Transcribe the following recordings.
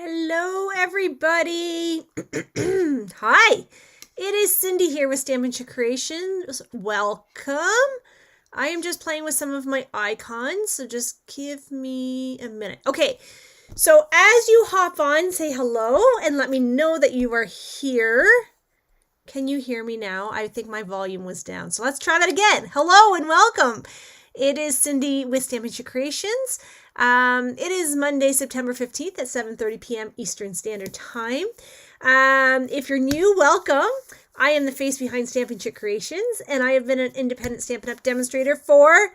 Hello, everybody. Hi, it is Cindy here with Stampin Creations. Welcome. I am just playing with some of my icons, so just give me a minute. Okay, so as you hop on, say hello and let me know that you are here. Can you hear me now? I think my volume was down, so let's try that again. Hello and welcome. It is Cindy with Stampin Creations. It is Monday, September 15th at 7:30 p.m. Eastern Standard Time. If you're new, welcome. I am the face behind Stampin' Chick Creations, and I have been an independent Stampin' Up! Demonstrator for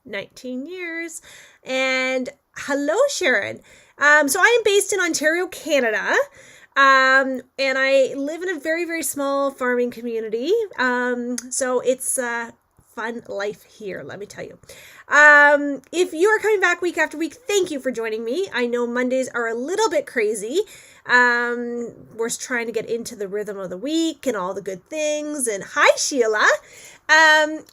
19 years. And hello, Sharon. So I am based in Ontario, Canada. And I live in a very, very small farming community. So it's fun life here, let me tell you. If you are coming back week after week, thank you for joining me. I know Mondays are a little bit crazy. We're trying to get into the rhythm of the week and all the good things. And hi, Sheila.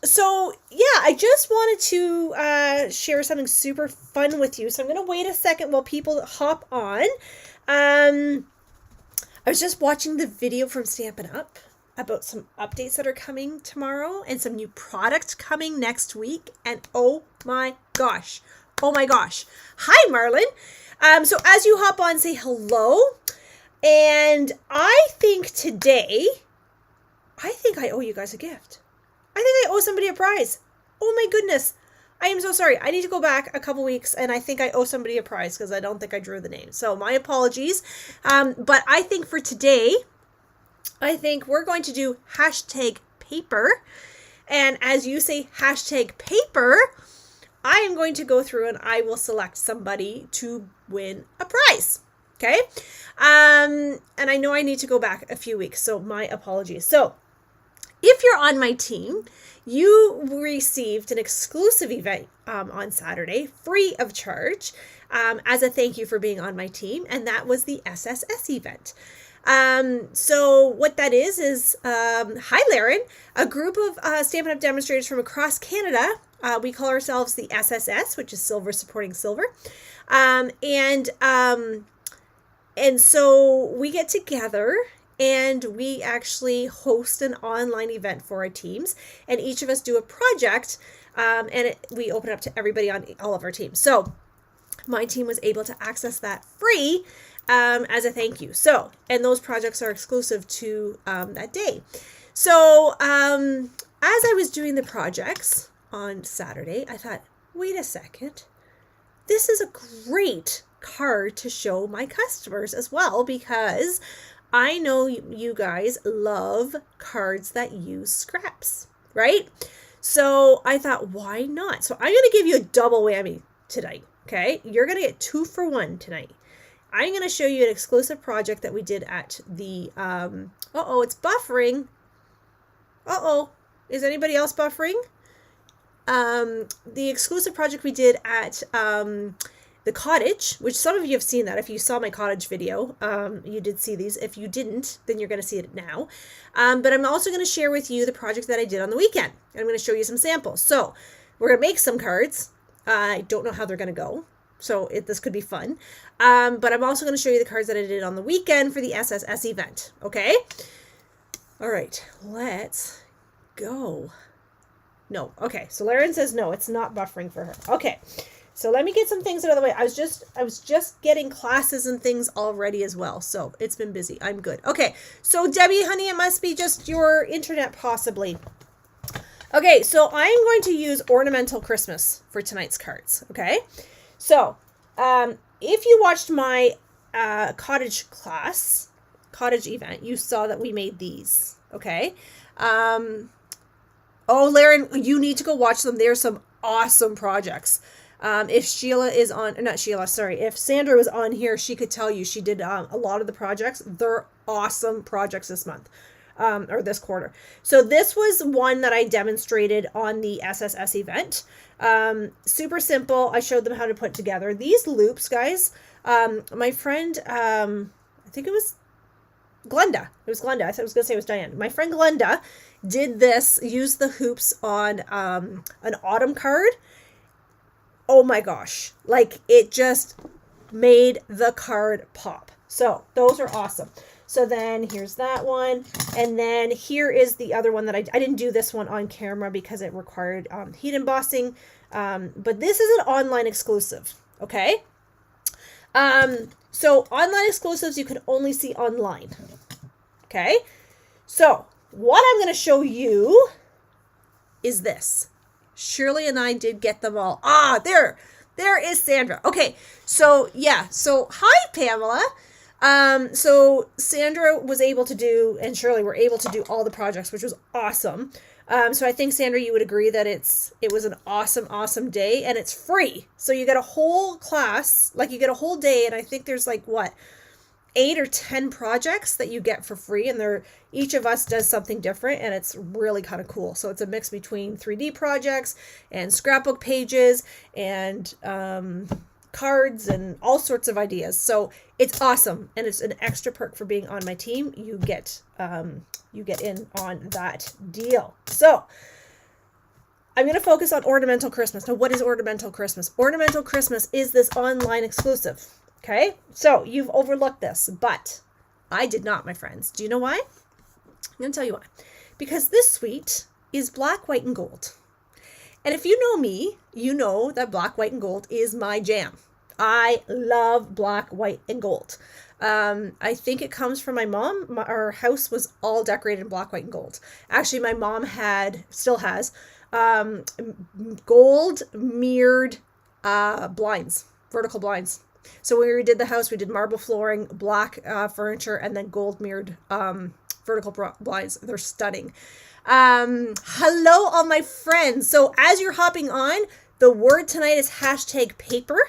So yeah, I just wanted to share something super fun with you. So I'm going to wait a second while people hop on. I was just watching the video from Stampin' Up! About some updates that are coming tomorrow and some new products coming next week. And oh my gosh. Hi, Marlon. So as you hop on, say hello. And I think today, I owe you guys a gift. I think I owe somebody a prize. Oh my goodness. I am so sorry. I need to go back a couple weeks and I think I owe somebody a prize because I don't think I drew the name. So my apologies. But I think for today, I think we're going to do hashtag paper. And as you say hashtag paper, I am going to go through and I will select somebody to win a prize. Okay. And I know I need to go back a few weeks, so my apologies. So if you're on my team, you received an exclusive event on Saturday, free of charge, as a thank you for being on my team. And that was the SSS event. So what that is hi, Laren, a group of Stampin' Up! Demonstrators from across Canada. We call ourselves the SSS, which is Silver Supporting Silver. And so we get together and we actually host an online event for our teams, and each of us do a project, and we open up to everybody on all of our teams. So my team was able to access that free as a thank you. So, and those projects are exclusive to that day. So as I was doing the projects on Saturday, I thought, wait a second, this is a great card to show my customers as well, because I know you guys love cards that use scraps, right? So I thought, why not? So I'm going to give you a double whammy tonight. Okay. You're going to get 2 for 1 tonight. I'm going to show you an exclusive project that we did at the, it's buffering. Is anybody else buffering? The exclusive project we did at, the cottage, which some of you have seen that. If you saw my cottage video, you did see these. If you didn't, then you're going to see it now. But I'm also going to share with you the project that I did on the weekend. And I'm going to show you some samples. So we're going to make some cards. I don't know how they're going to go. So this could be fun. But I'm also going to show you the cards that I did on the weekend for the SSS event. Okay. All right, let's go. No. Okay. So Laren says, no, it's not buffering for her. Okay. So let me get some things out of the way. I was just getting classes and things already as well. So it's been busy. I'm good. Okay. So Debbie, honey, it must be just your internet possibly. Okay. So I am going to use Ornamental Christmas for tonight's cards. Okay. So if you watched my cottage event, you saw that we made these. Okay. Oh, Laren, you need to go watch them. There's some awesome projects. If if Sandra was on here, she could tell you she did a lot of the projects. They're awesome projects this month, or this quarter. So this was one that I demonstrated on the SSS event. Super simple. I showed them how to put together these loops, guys. My friend, I think it was Glenda. It was Glenda. I was going to say it was Diane. My friend Glenda did this, used the hoops on an autumn card. Oh my gosh. Like, it just made the card pop. So those are awesome. So then here's that one. And then here is the other one that I didn't do this one on camera because it required heat embossing. But this is an online exclusive. Okay. So online exclusives you can only see online. Okay. So what I'm going to show you is this. Shirley and I did get them all. There is Sandra. Okay. So yeah. So hi, Pamela. So Sandra was able to do, and Shirley were able to do all the projects, which was awesome. So I think, Sandra, you would agree that it was an awesome day, and it's free. So you get a whole class, like you get a whole day, and I think there's like, 8 or 10 projects that you get for free, and each of us does something different, and it's really kind of cool. So it's a mix between 3D projects and scrapbook pages and cards and all sorts of ideas. So it's awesome, and it's an extra perk for being on my team. You get in on that deal. So I'm going to focus on Ornamental Christmas. Now, what is Ornamental Christmas? Ornamental Christmas is this online exclusive. Okay, so you've overlooked this, but I did not, my friends. Do you know why? I'm going to tell you why. Because this suite is black, white, and gold. And if you know me, you know that black, white, and gold is my jam. I love black, white, and gold. I think it comes from my mom. Our house was all decorated in black, white, and gold. Actually, my mom still has, gold mirrored blinds, vertical blinds. So when we redid the house, we did marble flooring, black furniture, and then gold mirrored vertical blinds. They're stunning. Hello, all my friends. So as you're hopping on, the word tonight is #paper.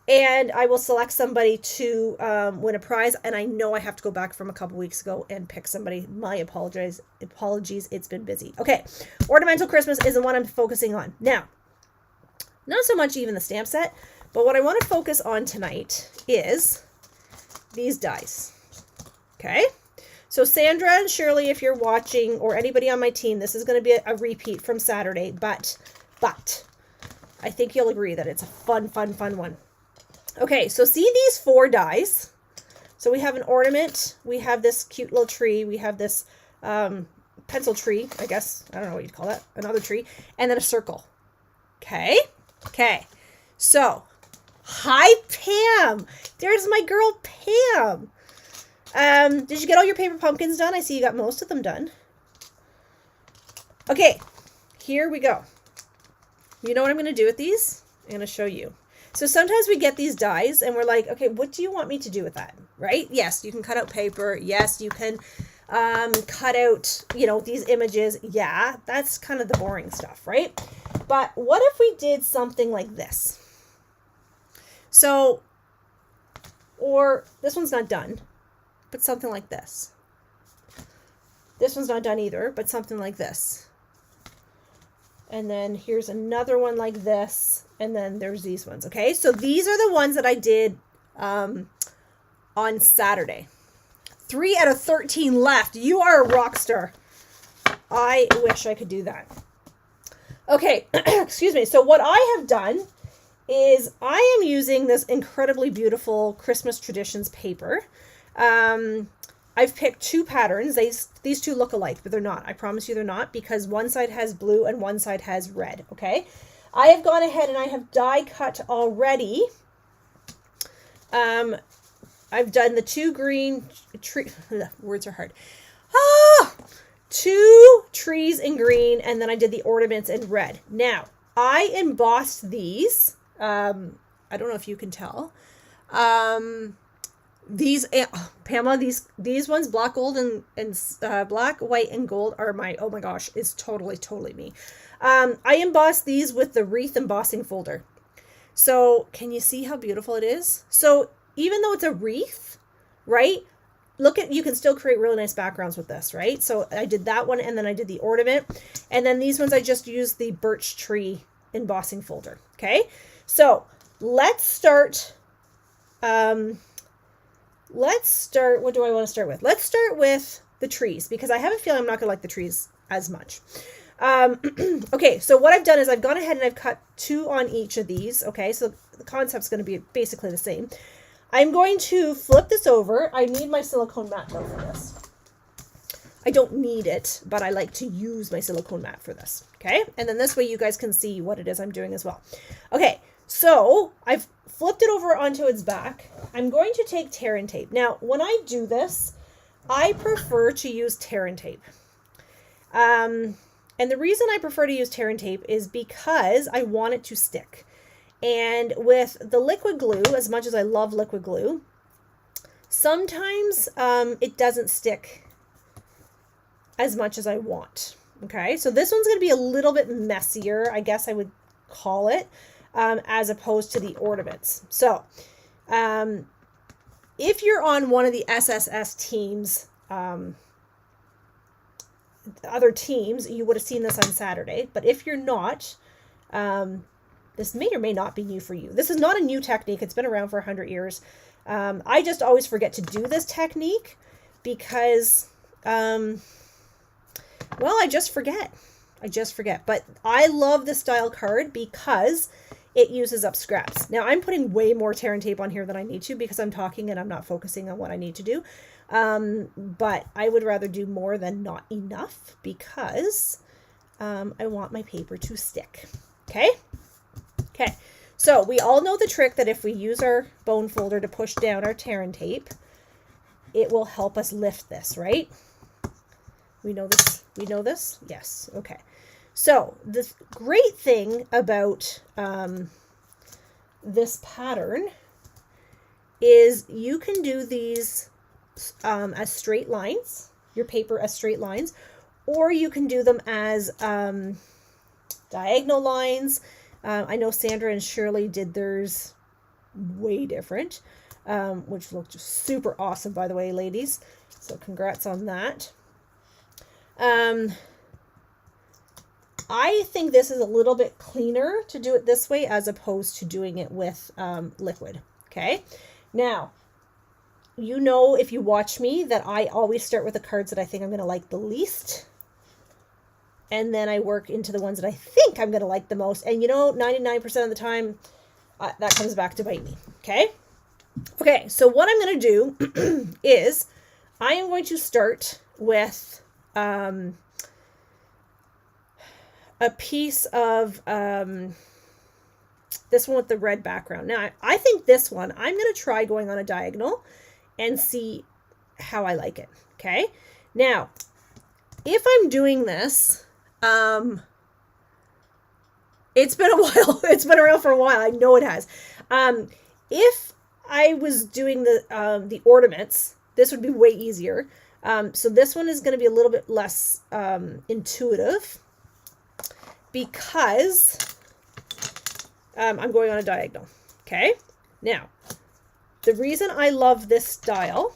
And I will select somebody to win a prize. And I know I have to go back from a couple weeks ago and pick somebody. My apologies. It's been busy. Okay. Ornamental Christmas is the one I'm focusing on. Now, not so much even the stamp set, but what I want to focus on tonight is these dies. Okay. So Sandra and Shirley, if you're watching, or anybody on my team, this is going to be a repeat from Saturday, but I think you'll agree that it's a fun one. Okay, so see these 4 dies. So we have an ornament, we have this cute little tree, we have this pencil tree, I guess, I don't know what you'd call that, another tree, and then a circle. Okay, so, hi Pam, there's my girl Pam. Did you get all your paper pumpkins done? I see you got most of them done. Okay, here we go. You know what I'm going to do with these? I'm going to show you. So sometimes we get these dies and we're like, okay, what do you want me to do with that? Right? Yes, you can cut out paper. Yes, you can cut out, these images. Yeah, that's kind of the boring stuff, right? But what if we did something like this? So, or this one's not done, but something like this. This one's not done either, but something like this. And then here's another one like this. And then there's these ones. Okay. So these are the ones that I did on Saturday. 3 out of 13 left. You are a rock star. I wish I could do that. Okay. Excuse me. So what I have done is I am using this incredibly beautiful Christmas Traditions paper. I've picked 2 patterns. These 2 look alike, but they're not. I promise you they're not, because one side has blue and one side has red, okay? I have gone ahead and I have die cut already. I've done the 2 green tree, words are hard. 2 trees in green, and then I did the ornaments in red. Now, I embossed these. I don't know if you can tell. These, Pamela, these ones, black, gold, and black, white, and gold are oh my gosh, it's totally me. I embossed these with the wreath embossing folder. So can you see how beautiful it is? So even though it's a wreath, right? You can still create really nice backgrounds with this, right? So I did that one, and then I did the ornament. And then these ones, I just used the birch tree embossing folder. Okay. So let's start, what do I want to start with? Let's start with the trees, because I have a feeling I'm not going to like the trees as much. Okay, so what I've done is I've gone ahead and I've cut 2 on each of these. Okay, so the concept's going to be basically the same. I'm going to flip this over. I need my silicone mat though for this. I don't need it, but I like to use my silicone mat for this. Okay, and then this way you guys can see what it is I'm doing as well. Okay, so I've flipped it over onto its back. I'm going to take tear and tape. Now, when I do this, I prefer to use tear and tape. And the reason I prefer to use tear and tape is because I want it to stick. And with the liquid glue, as much as I love liquid glue, sometimes it doesn't stick as much as I want. Okay, so this one's going to be a little bit messier, I guess I would call it, as opposed to the ornaments. So if you're on one of the SSS teams, other teams, you would have seen this on Saturday. But if you're not, this may or may not be new for you. This is not a new technique. It's been around for 100 years. I just always forget to do this technique because, well, I just forget. But I love this style card because it uses up scraps. Now, I'm putting way more tear and tape on here than I need to because I'm talking and I'm not focusing on what I need to do. But I would rather do more than not enough because I want my paper to stick. Okay? Okay. So we all know the trick that if we use our bone folder to push down our tear and tape, it will help us lift this, right? We know this? We know this? Yes. Okay. So the great thing about this pattern is you can do these as straight lines, your paper as straight lines, or you can do them as diagonal lines. I know Sandra and Shirley did theirs way different, which looked super awesome, by the way, ladies. So congrats on that. I think this is a little bit cleaner to do it this way as opposed to doing it with liquid. Okay. Now, you know, if you watch me, that I always start with the cards that I think I'm going to like the least. And then I work into the ones that I think I'm going to like the most. And you know, 99% of the time, that comes back to bite me. Okay. Okay. So what I'm going to do is I am going to start with a piece of this one with the red background. Now, I think this one, I'm going to try going on a diagonal and see how I like it. Okay. Now, if I'm doing this, it's been a while. It's been around for a while. I know it has. If I was doing the ornaments, this would be way easier. So this one is going to be a little bit less intuitive because I'm going on a diagonal. Okay. Now, the reason I love this style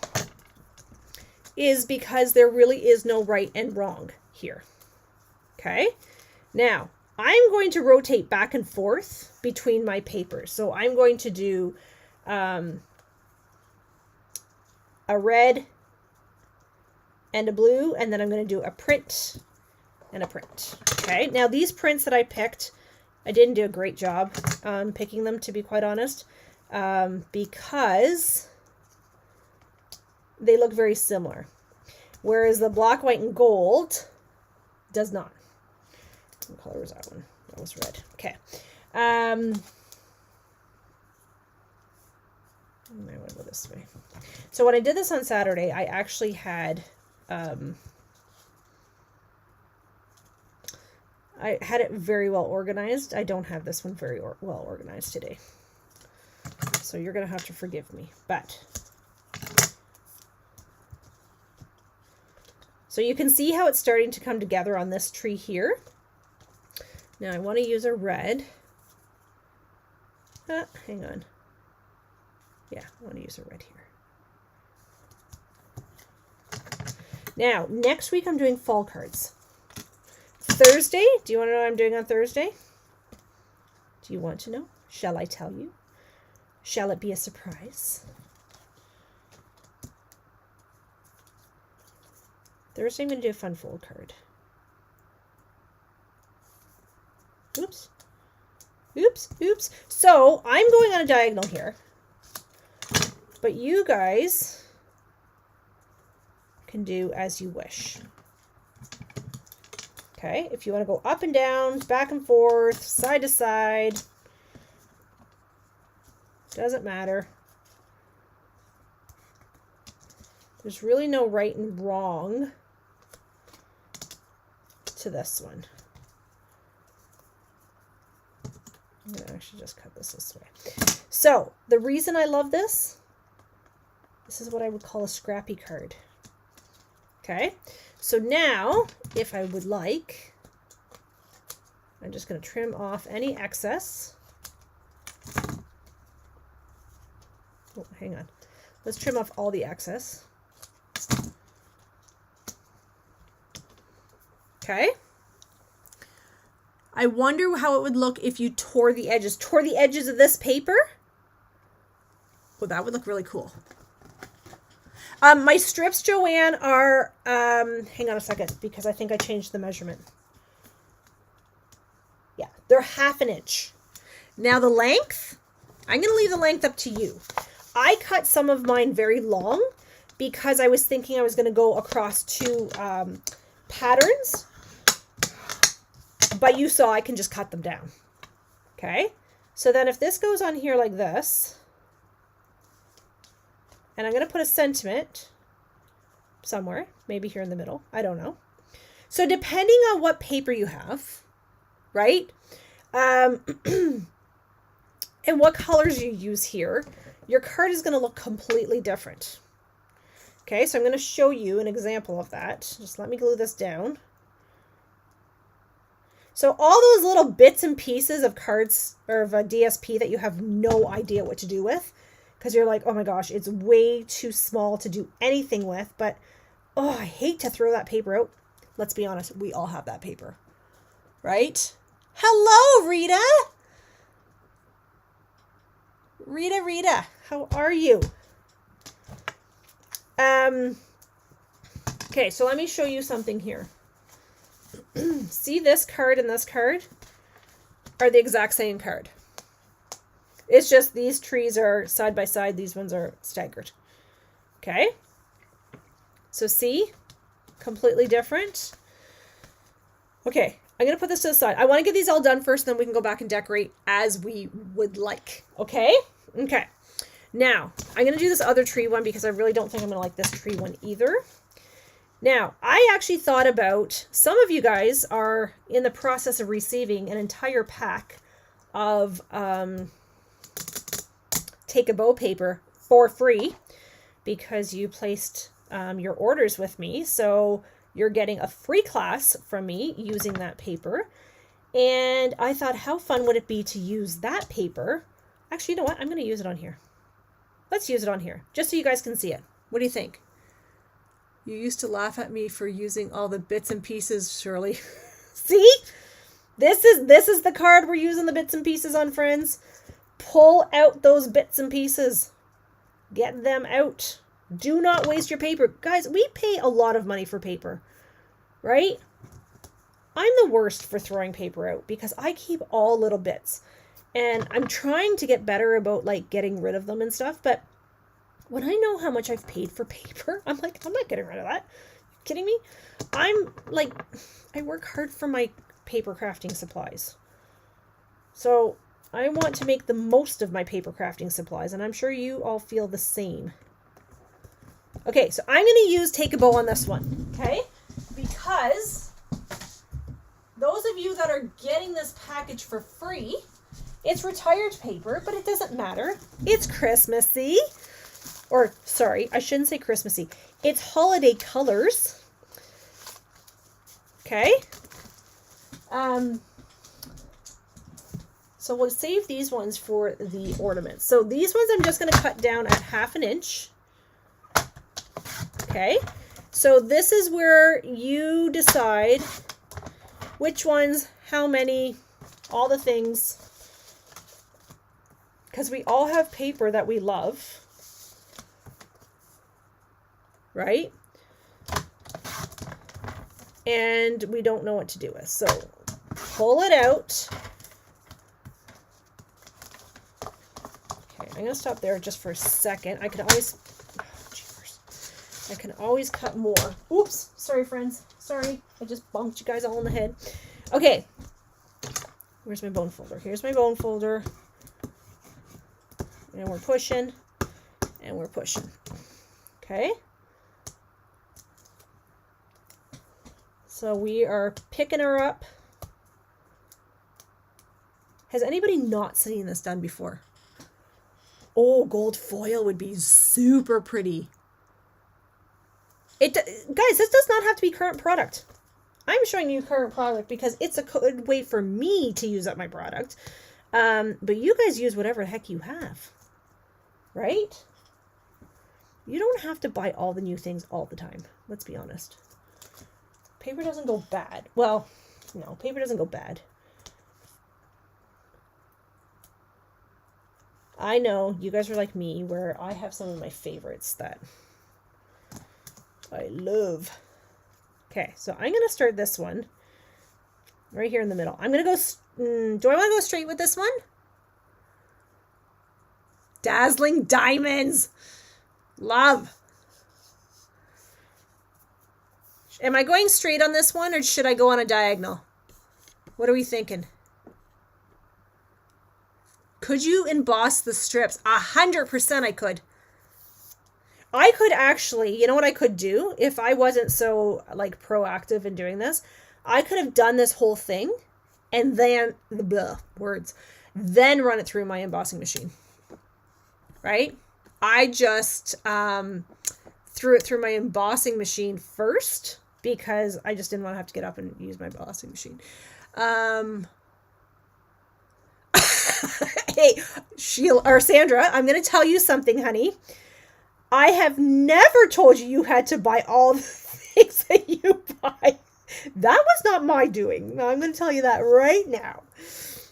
is because there really is no right and wrong here. Okay. Now, I'm going to rotate back and forth between my papers. So I'm going to do a red and a blue, and then I'm going to do a print and a print. Okay. Now, these prints that I picked, I didn't do a great job picking them, to be quite honest, because they look very similar. Whereas the black, white, and gold does not. What color was that one? That was red. Okay. I want to go this way. So when I did this on Saturday, I actually had I had it very well organized. I don't have this one very well organized today. So you're going to have to forgive me. But so you can see how it's starting to come together on this tree here. Now I want to use a red. Hang on. Yeah, I want to use a red here. Now, next week I'm doing fall cards. Thursday, do you want to know what I'm doing on Thursday? Do you want to know? Shall I tell you? Shall it be a surprise? Thursday I'm going to do a fun fold card. Oops. Oops, oops. So I'm going on a diagonal here. But you guys can do as you wish. Okay, if you want to go up and down, back and forth, side to side, doesn't matter. There's really no right and wrong to this one. I'm going to actually just cut this way. So the reason I love this is what I would call a scrappy card. Okay, so now if I would like, I'm just going to trim off any excess. Oh, hang on. Let's trim off all the excess. Okay. I wonder how it would look if you tore the edges. Tore the edges of this paper? Well, that would look really cool. My strips, Joanne, are, hang on a second, because I think I changed the measurement. Yeah, they're 1/2 inch. Now the length, I'm going to leave the length up to you. I cut some of mine very long because I was thinking I was going to go across 2 patterns. But you saw I can just cut them down. Okay, so then if this goes on here like this, and I'm going to put a sentiment somewhere, maybe here in the middle. I don't know. So depending on what paper you have, right? And what colors you use here, your card is going to look completely different. Okay, so I'm going to show you an example of that. Just let me glue this down. So all those little bits and pieces of cards or of a DSP that you have no idea what to do with, because you're like, oh my gosh, it's way too small to do anything with, but oh, I hate to throw that paper out. Let's be honest, we all have that paper, right? Hello, Rita. Rita, how are you? Okay, so let me show you something here. See, this card and this card are the exact same card. It's just these trees are side by side. These ones are staggered. Okay. So see, completely different. Okay, I'm going to put this to the side. I want to get these all done first, then we can go back and decorate as we would like. Okay? Okay. Now, I'm going to do this other tree one because I really don't think I'm going to like this tree one either. Now, I actually thought about, some of you guys are in the process of receiving an entire pack of Take a Bow paper for free because you placed your orders with me. So you're getting a free class from me using that paper. And I thought, how fun would it be to use that paper? Actually, you know what? I'm going to use it on here. Let's use it on here, just so you guys can see it. What do you think? You used to laugh at me for using all the bits and pieces, Shirley. See? This is the card we're using the bits and pieces on, friends. Pull out those bits and pieces. Get them out. Do not waste your paper. Guys, we pay a lot of money for paper, right? I'm the worst for throwing paper out because I keep all little bits. And I'm trying to get better about like getting rid of them and stuff, but when I know how much I've paid for paper, I'm like, I'm not getting rid of that. You kidding me? I'm like, I work hard for my paper crafting supplies. So I want to make the most of my paper crafting supplies, and I'm sure you all feel the same. Okay, so I'm going to use Take a Bow on this one, okay? Because those of you that are getting this package for free, it's retired paper, but it doesn't matter. It's Christmassy. Or, sorry, I shouldn't say Christmassy. It's holiday colors. Okay. So we'll save these ones for the ornaments. So these ones I'm just going to cut down at 1/2 inch. Okay. So this is where you decide which ones, how many, all the things. Because we all have paper that we love. Right? And we don't know what to do with. So pull it out. I'm going to stop there just for a second. I can always, I can always cut more. Oops. Sorry, friends. Sorry. I just bumped you guys all in the head. Okay. Where's my bone folder? Here's my bone folder. And we're pushing. And we're pushing. Okay. So we are picking her up. Has anybody not seen this done before? Oh, gold foil would be super pretty. Guys, this does not have to be current product. I'm showing you current product because it's a good way for me to use up my product. But you guys use whatever the heck you have. Right? You don't have to buy all the new things all the time. Let's be honest. Paper doesn't go bad. Well, no, paper doesn't go bad. I know you guys are like me where I have some of my favorites that I love. Okay, so I'm going to start this one right here in the middle. I'm going to go, do I want to go straight with this one? Dazzling Diamonds. Love. Am I going straight on this one or should I go on a diagonal? What are we thinking? Could you emboss the strips? 100% I could. I could actually, you know what I could do? If I wasn't so like proactive in doing this, I could have done this whole thing and then, then run it through my embossing machine. Right? I just threw it through my embossing machine first because I just didn't want to have to get up and use my embossing machine. Hey, Sheila or Sandra, I'm going to tell you something, honey. I have never told you had to buy all the things that you buy. That was not my doing. I'm going to tell you that right now.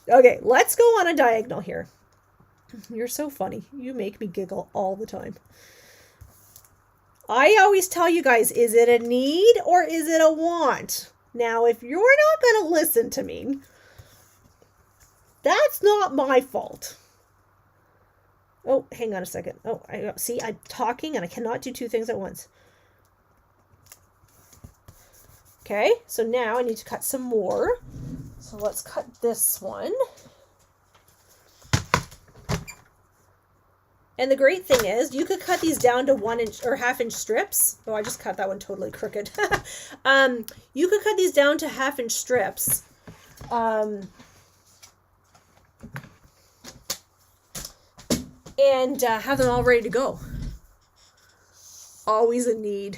Okay, let's go on a diagonal here. You're so funny. You make me giggle all the time. I always tell you guys, is it a need or is it a want? Now, if you're not going to listen to me, that's not my fault. Oh, hang on a second. Oh, see, I'm talking and I cannot do two things at once. Okay, so now I need to cut some more. So let's cut this one. And the great thing is you could cut these down to 1 inch or 1/2 inch strips. Oh, I just cut that one totally crooked. You could cut these down to 1/2 inch strips. And have them all ready to go. Always a need.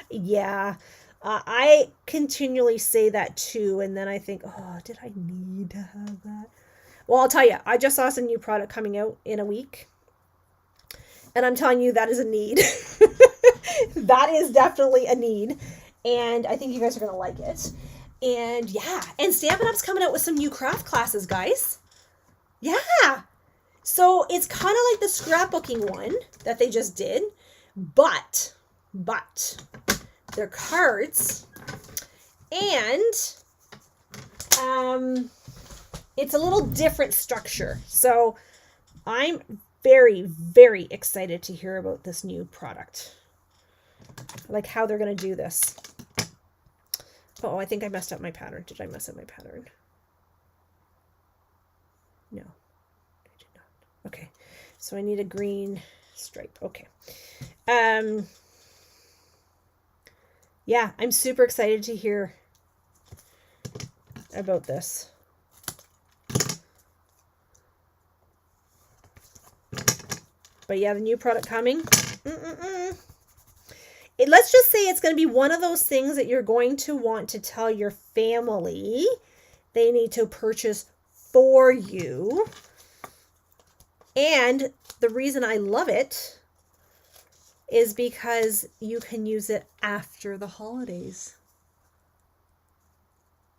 Yeah. I continually say that too. And then I think, oh, did I need to have that? Well, I'll tell you, I just saw some new product coming out in a week. And I'm telling you, that is a need. That is definitely a need. And I think you guys are going to like it. And yeah. And Stampin' Up's coming out with some new craft classes, guys. Yeah. So it's kind of like the scrapbooking one that they just did. But they're cards. And it's a little different structure. So I'm very, very excited to hear about this new product. Like how they're going to do this. Oh, I think I messed up my pattern. Did I mess up my pattern? No, I did not. Okay, so I need a green stripe. Okay. Yeah, I'm super excited to hear about this. But yeah, the new product coming. Let's just say it's going to be one of those things that you're going to want to tell your family they need to purchase for you. And the reason I love it is because you can use it after the holidays.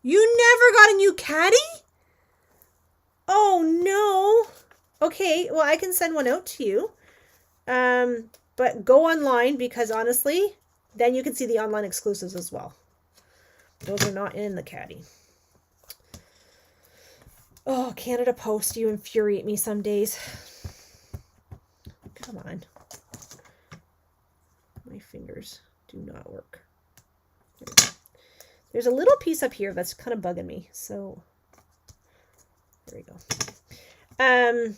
You never got a new caddy? Oh no. Okay, well I can send one out to you. But go online because honestly, then you can see the online exclusives as well. Those are not in the caddy. Oh, Canada Post, you infuriate me some days. Come on. My fingers do not work. There's a little piece up here that's kind of bugging me. So there we go. I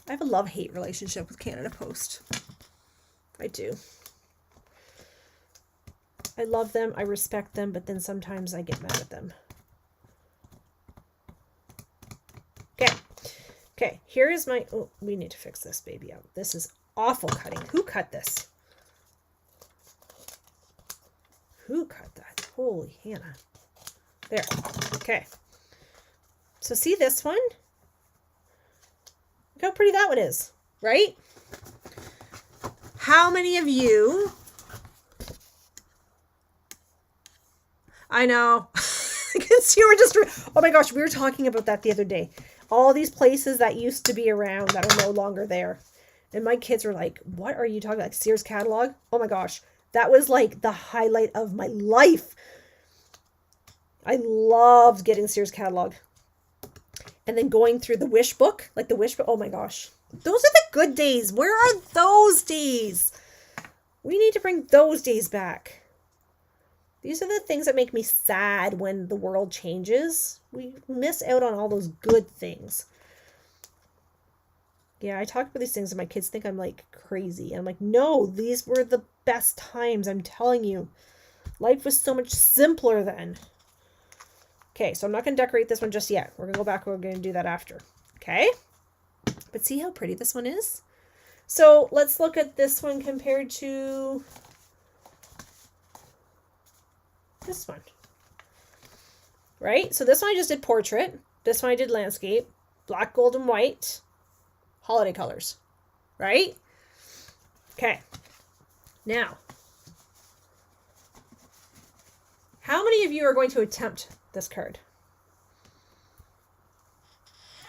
have a love-hate relationship with Canada Post. I do. I love them, I respect them, but then sometimes I get mad at them. Okay, here is my... Oh, we need to fix this baby out. This is awful cutting. Who cut this? Who cut that? Holy Hannah. There. Okay. So see this one? Look how pretty that one is, right? How many of you... I know. I can see we're just... Oh my gosh, we were talking about that the other day. All these places that used to be around that are no longer there. And my kids were like, what are you talking about? Like Sears catalog? Oh my gosh. That was like the highlight of my life. I loved getting Sears catalog. And then going through the Wish book. Like the Wish book. Oh my gosh. Those are the good days. Where are those days? We need to bring those days back. These are the things that make me sad when the world changes. We miss out on all those good things. Yeah, I talk about these things and my kids think I'm like crazy. And I'm like, no, these were the best times. I'm telling you. Life was so much simpler then. Okay, so I'm not going to decorate this one just yet. We're going to go back. We're going to do that after. Okay? But see how pretty this one is? So let's look at this one compared to... this one, right? So this one I just did portrait. This one I did landscape, black, gold, and white, holiday colors, right? Okay. Now, how many of you are going to attempt this card?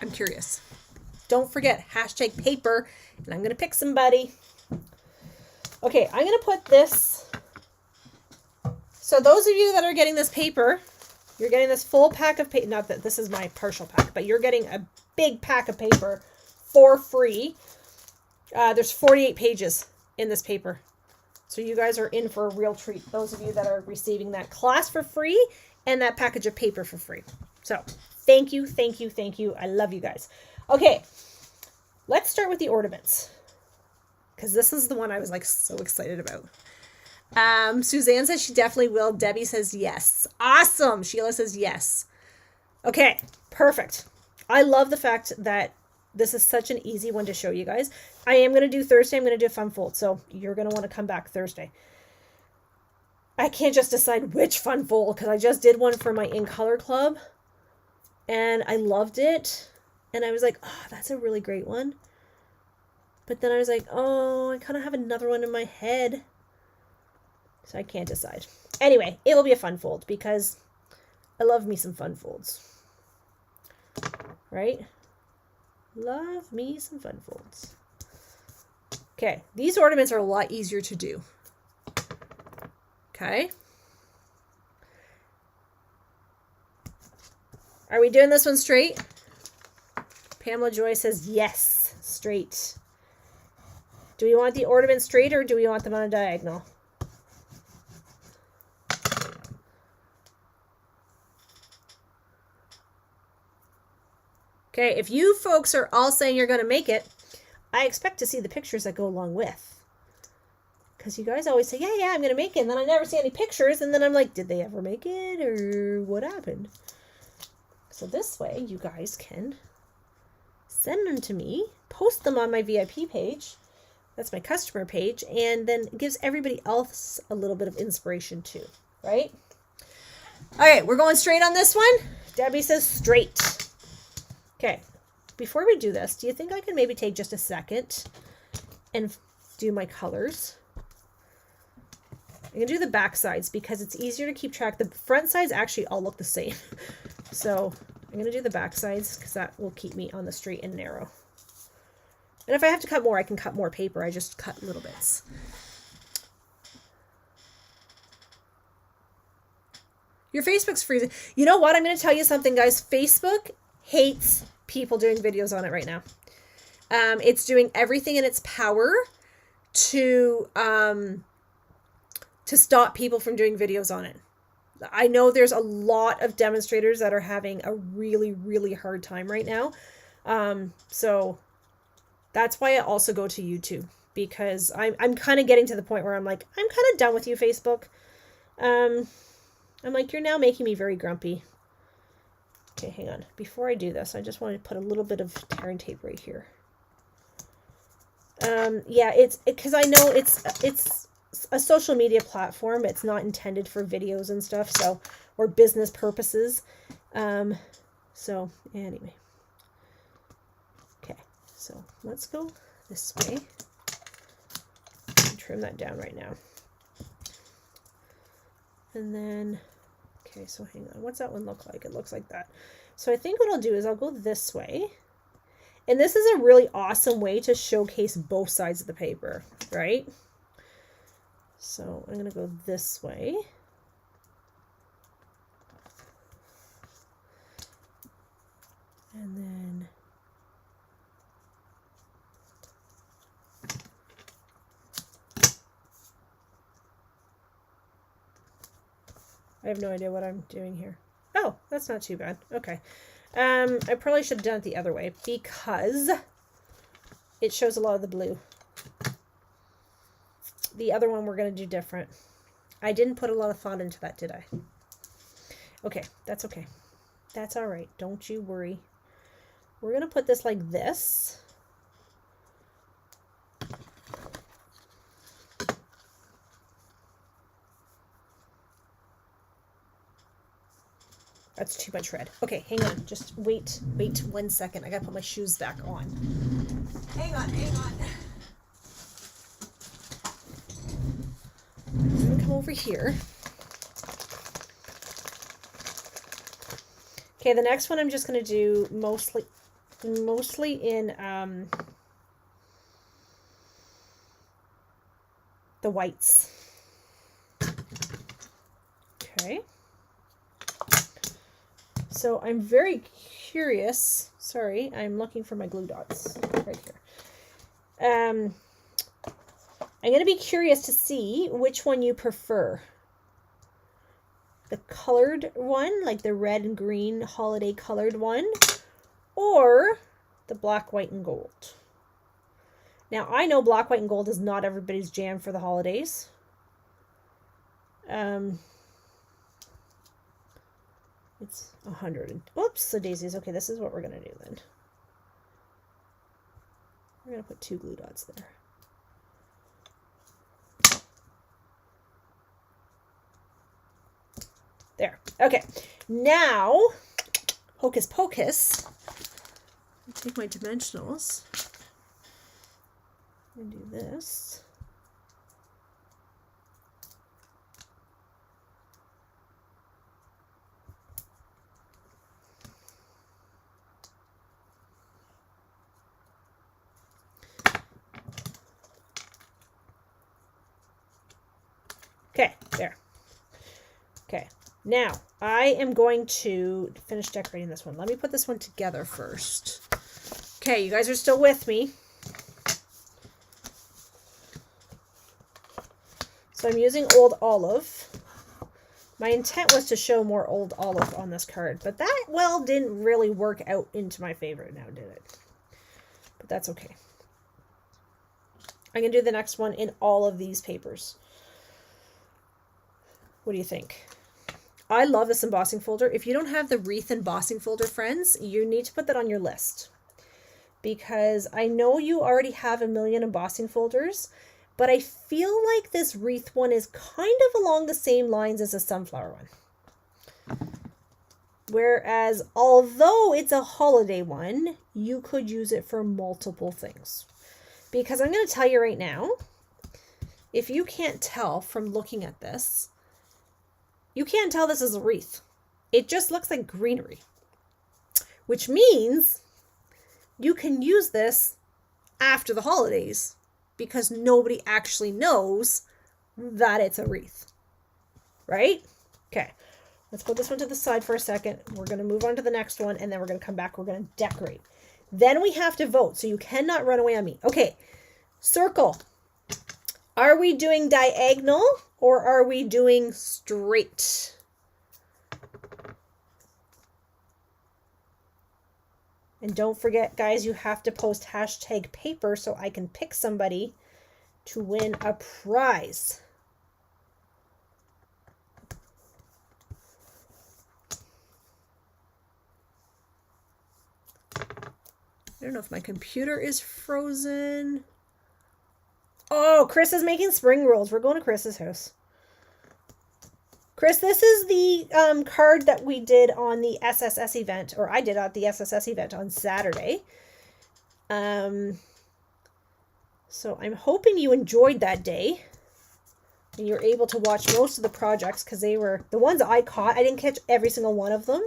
I'm curious. Don't forget, hashtag paper, and I'm going to pick somebody. Okay, I'm going to put this... So those of you that are getting this paper, you're getting this full pack of paper. Not that this is my partial pack, but you're getting a big pack of paper for free. There's 48 pages in this paper. So you guys are in for a real treat. Those of you that are receiving that class for free and that package of paper for free. So thank you, thank you, thank you. I love you guys. Okay, let's start with the ornaments. Because this is the one I was like so excited about. Suzanne says she definitely will. Debbie says yes. Awesome. Sheila says yes. Okay, perfect. I love the fact that this is such an easy one to show you guys. I am going to do Thursday. I'm going to do a fun fold. So you're going to want to come back Thursday. I can't just decide which fun fold because I just did one for my In Color Club and I loved it. And I was like, oh, that's a really great one. But then I was like, oh, I kind of have another one in my head. So I can't decide. Anyway, it will be a fun fold because I love me some fun folds. Right? Love me some fun folds. Okay, these ornaments are a lot easier to do. Okay. Are we doing this one straight? Pamela Joy says yes, straight. Do we want the ornament straight or do we want them on a diagonal? Okay, if you folks are all saying you're going to make it, I expect to see the pictures that go along with. Because you guys always say, yeah, I'm going to make it. And then I never see any pictures. And then I'm like, did they ever make it? Or what happened? So this way, you guys can send them to me. Post them on my VIP page. That's my customer page. And then it gives everybody else a little bit of inspiration too. Right? All right, we're going straight on this one. Debbie says straight. Okay, before we do this, do you think I can maybe take just a second and do my colors? I'm going to do the back sides because it's easier to keep track. The front sides actually all look the same. So I'm going to do the back sides because that will keep me on the straight and narrow. And if I have to cut more, I can cut more paper. I just cut little bits. Your Facebook's freezing. You know what? I'm going to tell you something, guys. Facebook hates people doing videos on it right now. It's doing everything in its power to stop people from doing videos on it. I know there's a lot of demonstrators that are having a really, really hard time right now. So that's why I also go to YouTube, because I'm kind of getting to the point where I'm like, I'm kind of done with you, Facebook. I'm like, you're now making me very grumpy. Okay, hang on. Before I do this, I just want to put a little bit of tearing tape right here. Yeah, it's because I know it's a social media platform. It's not intended for videos and stuff, so, or business purposes. So anyway. Okay, so let's go this way. Trim that down right now. And then, okay, so hang on. What's that one look like? It looks like that. So I think what I'll do is I'll go this way. And this is a really awesome way to showcase both sides of the paper, right? So I'm going to go this way. And then I have no idea what I'm doing here. Oh, that's not too bad. Okay. I probably should have done it the other way because it shows a lot of the blue. The other one we're going to do different. I didn't put a lot of thought into that, did I? Okay, that's okay. That's all right. Don't you worry. We're going to put this like this. That's too much red. Okay, hang on. Just wait 1 second. I gotta put my shoes back on. Hang on. I'm gonna come over here. Okay, the next one I'm just gonna do mostly in the whites. Okay. So I'm very curious. Sorry, I'm looking for my glue dots right here. I'm going to be curious to see which one you prefer. The colored one, like the red and green holiday colored one, or the black, white, and gold. Now, I know black, white, and gold is not everybody's jam for the holidays. It's 100. Oops, so daisies. Okay, this is what we're going to do then. We're going to put 2 glue dots there. There. Okay. Now, hocus pocus. I'll take my dimensionals and do this. Okay, there. Okay, now I am going to finish decorating this one. Let me put this one together first. Okay, you guys are still with me. So I'm using Old Olive. My intent was to show more Old Olive on this card, but that, well, didn't really work out into my favor now, did it? But that's okay. I'm going to do the next one in all of these papers. What do you think? I love this embossing folder. If you don't have the wreath embossing folder, friends, you need to put that on your list. Because I know you already have a million embossing folders, but I feel like this wreath one is kind of along the same lines as a sunflower one. Whereas, although it's a holiday one, you could use it for multiple things. Because I'm going to tell you right now, if you can't tell from looking at this, you can't tell this is a wreath. It just looks like greenery. Which means you can use this after the holidays because nobody actually knows that it's a wreath. Right? Okay. Let's put this one to the side for a second. We're going to move on to the next one, and then we're going to come back. We're going to decorate. Then we have to vote, so you cannot run away on me. Okay, circle. Are we doing diagonal or are we doing straight? And don't forget, guys, you have to post hashtag paper so I can pick somebody to win a prize. I don't know if my computer is frozen. Oh, Chris is making spring rolls. We're going to Chris's house. Chris, this is the card that we did on the SSS event, or I did at the SSS event on Saturday. So I'm hoping you enjoyed that day. And you're able to watch most of the projects because they were the ones I caught. I didn't catch every single one of them.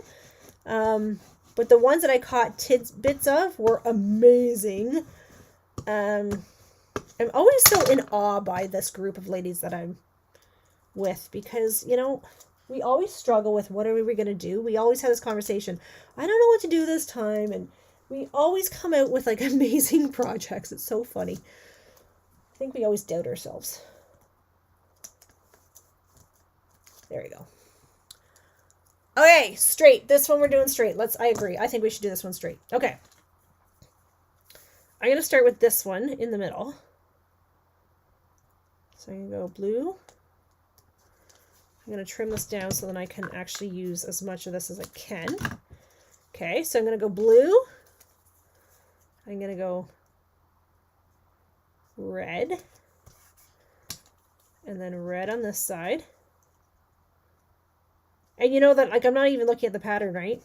But the ones that I caught tidbits of were amazing. I'm always so in awe by this group of ladies that I'm with because, you know, we always struggle with what are we going to do. We always have this conversation. I don't know what to do this time. And we always come out with like amazing projects. It's so funny. I think we always doubt ourselves. There we go. Okay, straight. This one we're doing straight. I agree. I think we should do this one straight. Okay. I'm going to start with this one in the middle. So I'm going to go blue. I'm going to trim this down so that I can actually use as much of this as I can. Okay, so I'm going to go blue. I'm going to go red. And then red on this side. And you know that, like, I'm not even looking at the pattern, right?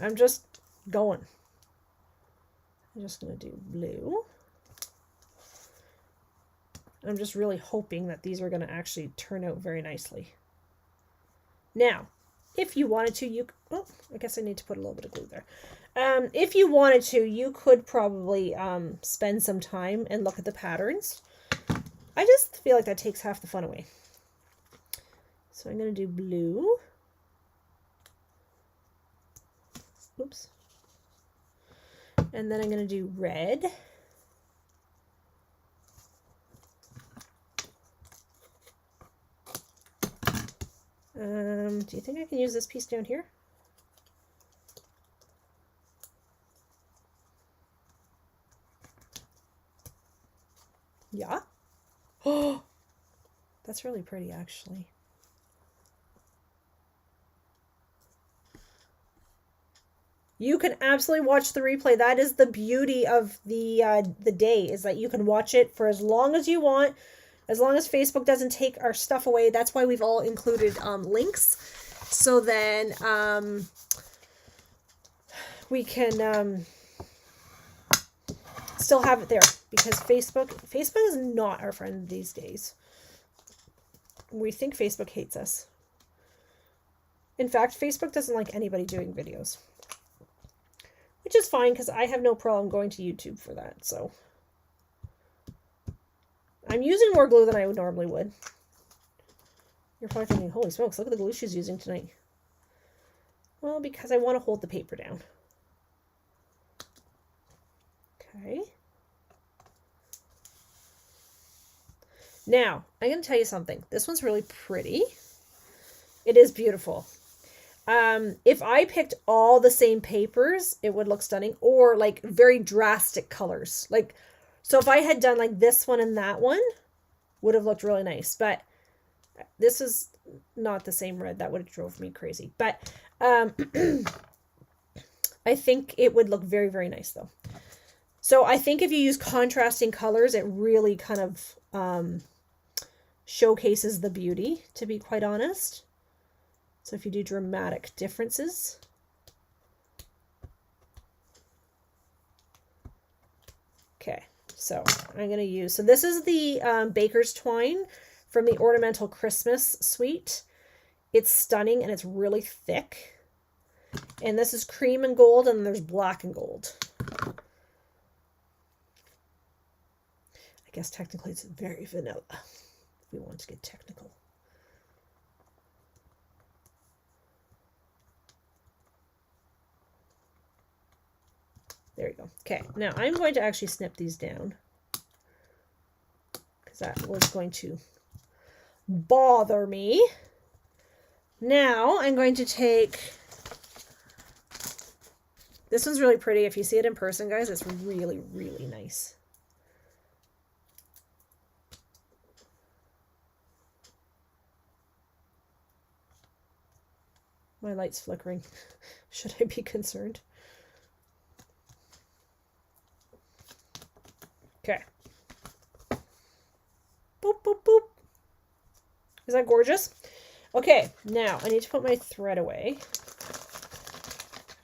I'm just going. I'm just going to do blue. I'm just really hoping that these are going to actually turn out very nicely. Now, if you wanted to, oh, I guess I need to put a little bit of glue there. If you wanted to, you could probably spend some time and look at the patterns. I just feel like that takes half the fun away. So I'm going to do blue. Oops. And then I'm going to do red. Do you think I can use this piece down here? Yeah. Oh, that's really pretty, actually. You can absolutely watch the replay. That is the beauty of the day, is that you can watch it for as long as you want, as long as Facebook doesn't take our stuff away. That's why we've all included links. So then we can still have it there, because Facebook is not our friend these days. We think Facebook hates us. In fact, Facebook doesn't like anybody doing videos. Which is fine, because I have no problem going to YouTube for that, so. I'm using more glue than I would normally would. You're probably thinking, holy smokes, look at the glue she's using tonight. Well, because I want to hold the paper down. Okay. Now, I'm going to tell you something. This one's really pretty. It is beautiful. If I picked all the same papers, it would look stunning, or like very drastic colors. Like, so if I had done like this one and that one, would have looked really nice, but this is not the same red. That would have drove me crazy, but, I think it would look very, very nice though. So I think if you use contrasting colors, it really kind of, showcases the beauty, to be quite honest. So if you do dramatic differences. Okay, so I'm going to use, so this is the Baker's Twine from the Ornamental Christmas Suite. It's stunning and it's really thick. And this is cream and gold, and there's black and gold. I guess technically it's very vanilla, if we want to get technical. There you go. Okay, now I'm going to actually snip these down because that was going to bother me. Now I'm going to take, this one's really pretty. If you see it in person, guys, it's really, really nice. My light's flickering. Should I be concerned? Okay. Boop, boop, boop. Is that gorgeous? Okay, now I need to put my thread away.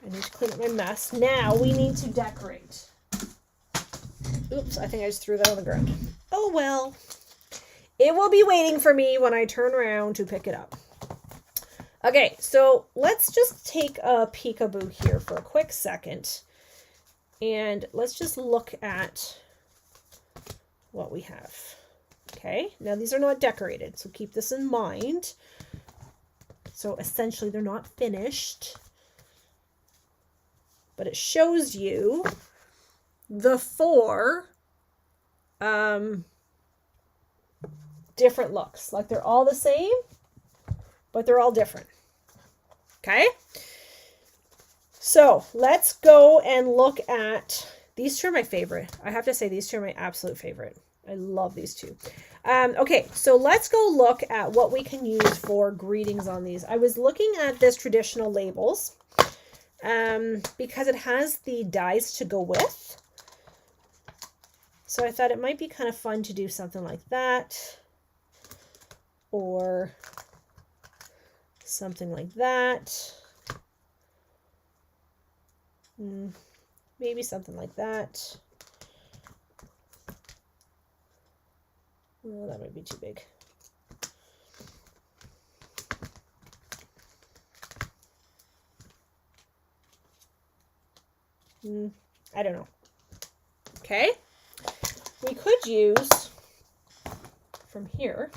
I need to clean up my mess. Now we need to decorate. Oops, I think I just threw that on the ground. Oh well. It will be waiting for me when I turn around to pick it up. Okay, so let's just take a peekaboo here for a quick second. And let's just look at what we have. Okay, now these are not decorated, so keep this in mind. So essentially they're not finished, but it shows you the 4 different looks. Like they're all the same, but they're all different. Okay, so let's go and look at these two. Are my favorite. I have to say these two are my absolute favorite. I love these two. Okay, so let's go look at what we can use for greetings on these. I was looking at this traditional labels because it has the dies to go with. So I thought it might be kind of fun to do something like that, or something like that. Maybe something like that. Oh, that might be too big. I don't know. Okay. We could use from here.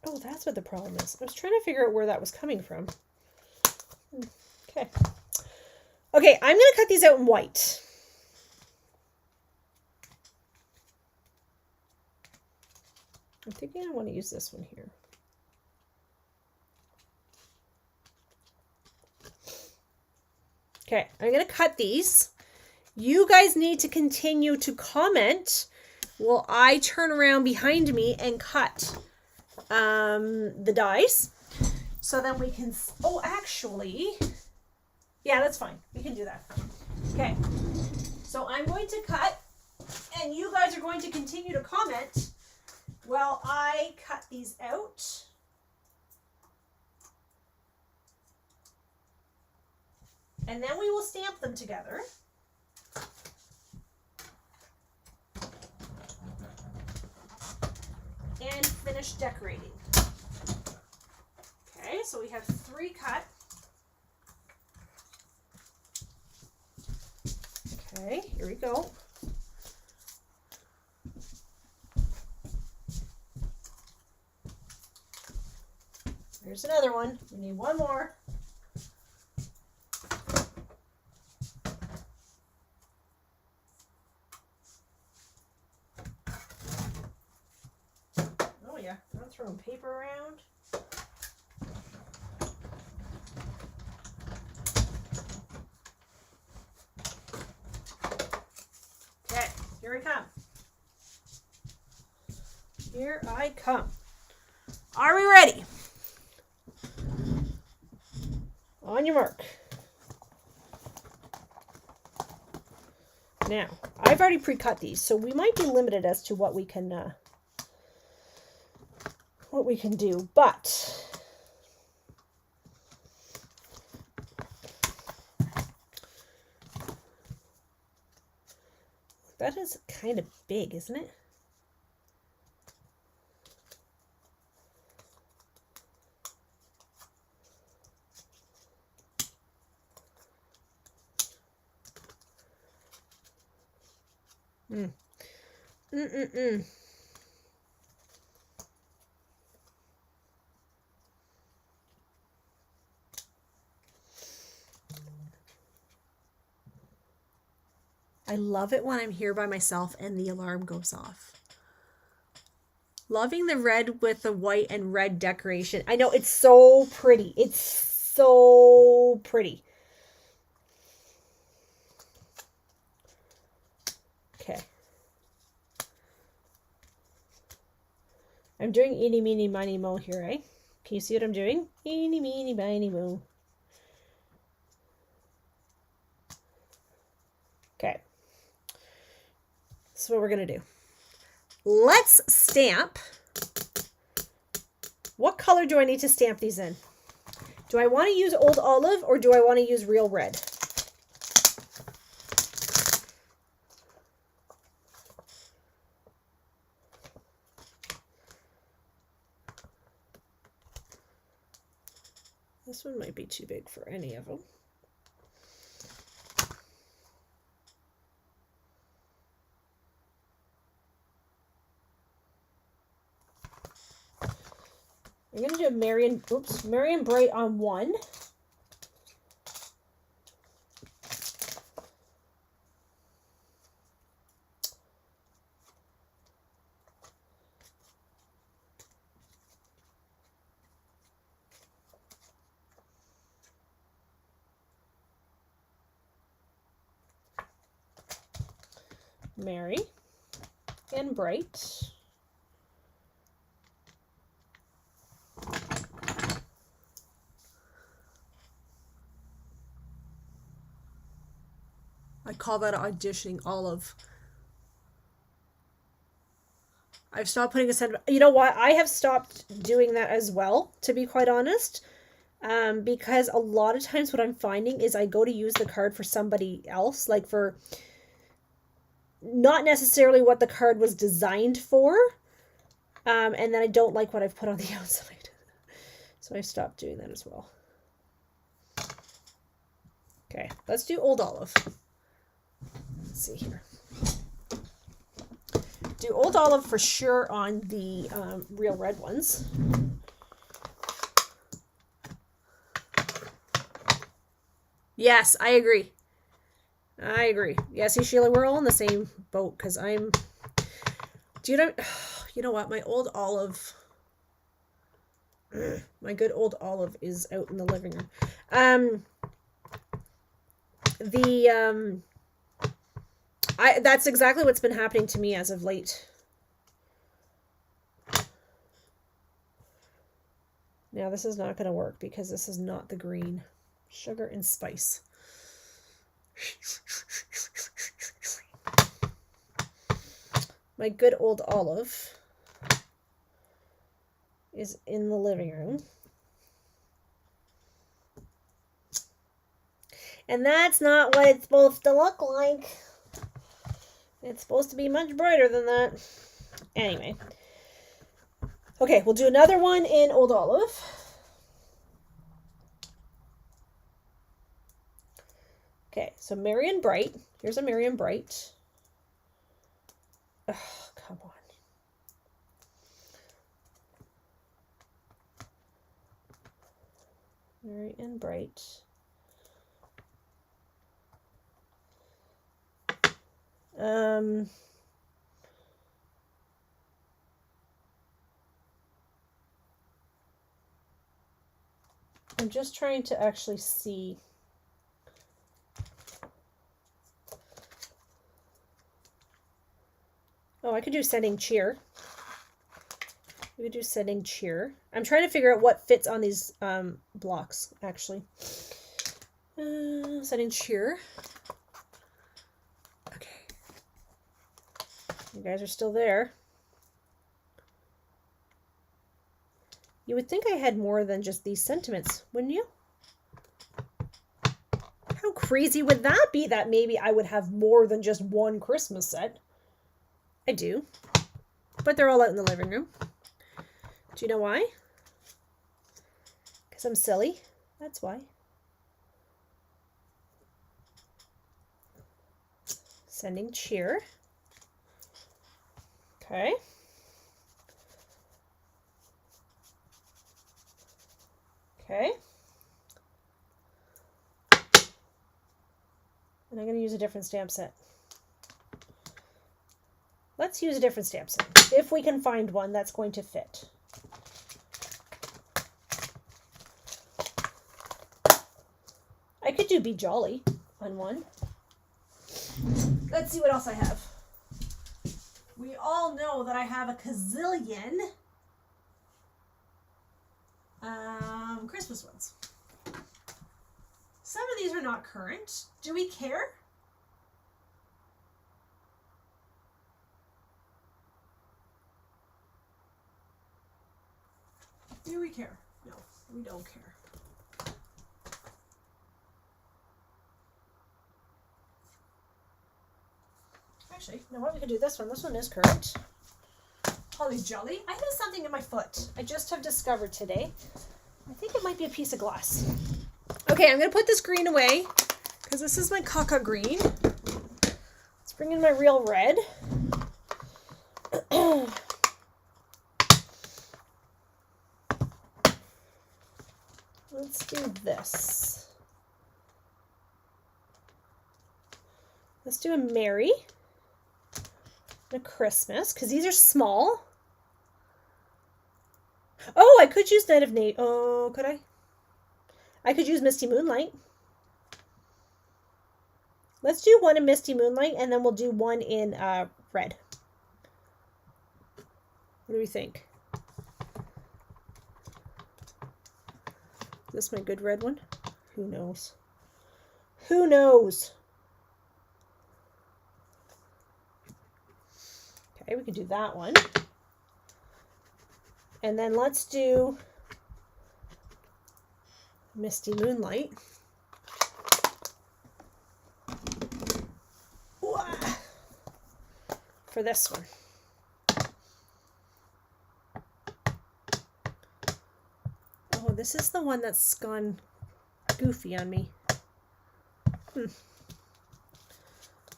Oh, that's what the problem is. I was trying to figure out where that was coming from. Okay. Okay, I'm going to cut these out in white. I'm thinking I want to use this one here. Okay, I'm going to cut these. You guys need to continue to comment while I turn around behind me and cut the dies. So then we can, oh, actually, yeah, that's fine. We can do that. Okay, so I'm going to cut, and you guys are going to continue to comment while I cut these out. And then we will stamp them together. And finish decorating. Okay, so we have 3 cut. Okay, here we go. There's another one. We need 1 more. Oh yeah, I'm throwing paper around. Okay, here we come. Here I come. Are we ready? On your mark. Now, I've already pre-cut these, so we might be limited as to what we can do, but that is kind of big, isn't it? I love it when I'm here by myself and the alarm goes off. Loving the red with the white and red decoration. I know, it's so pretty. It's so pretty. Okay. I'm doing eeny, meeny, miny, mo here, eh? Can you see what I'm doing? Eeny, meeny, miny, mo. Okay. That's what we're going to do. Let's stamp. What color do I need to stamp these in? Do I want to use Old Olive or do I want to use Real Red? This one might be too big for any of them. I'm going to do a Marion Bright on one. Mary and Bright. I call that auditioning olive. I've stopped putting a sentiment. You know what? I have stopped doing that as well, to be quite honest. Because a lot of times what I'm finding is I go to use the card for somebody else, like for not necessarily what the card was designed for. And then I don't like what I've put on the outside. So I've stopped doing that as well. Okay, let's do Old Olive. Let's see here. Do Old Olive for sure on the Real Red ones. Yes, I agree. I agree. Yeah, see, Sheila, we're all in the same boat because I'm... You know what? My Old Olive... My good Old Olive is out in the living room. That's exactly what's been happening to me as of late. Now, this is not going to work because this is not the green. Sugar and spice. My good Old Olive is in the living room. And that's not what it's supposed to look like. It's supposed to be much brighter than that. Anyway. Okay, we'll do another one in Old Olive. Okay, so Marion Bright. Here's a Marion Bright. Oh, come on. Marion Bright. I'm just trying to actually see. Oh, I could do Sending Cheer. We could do Sending Cheer. I'm trying to figure out what fits on these blocks, actually. Sending Cheer. Okay. You guys are still there. You would think I had more than just these sentiments, wouldn't you? How crazy would that be that maybe I would have more than just one Christmas set? I do. But they're all out in the living room. Do you know why? Because I'm silly. That's why. Sending Cheer. Okay. Okay. And I'm going to use a different stamp set. Let's use a different stamp set if we can find one that's going to fit. I could do Be Jolly on one. Let's see what else I have. We all know that I have a gazillion Christmas ones. Some of these are not current. Do we care? Do we care? No, we don't care. Actually, you know what? We can do this one. This one is current. Holly Jolly. I have something in my foot. I just have discovered today. I think it might be a piece of glass. Okay, I'm going to put this green away because this is my caca green. Let's bring in my real red. Let's do this. Let's do a Merry and a Christmas because these are small. Oh, I could use Night of Nate. Oh, could I? I could use Misty Moonlight. Let's do one in Misty Moonlight and then we'll do one in red. What do we think? Is this my good red one? Who knows? Who knows? Okay, we could do that one. And then let's do Misty Moonlight. For this one. Oh, this is the one that's gone goofy on me.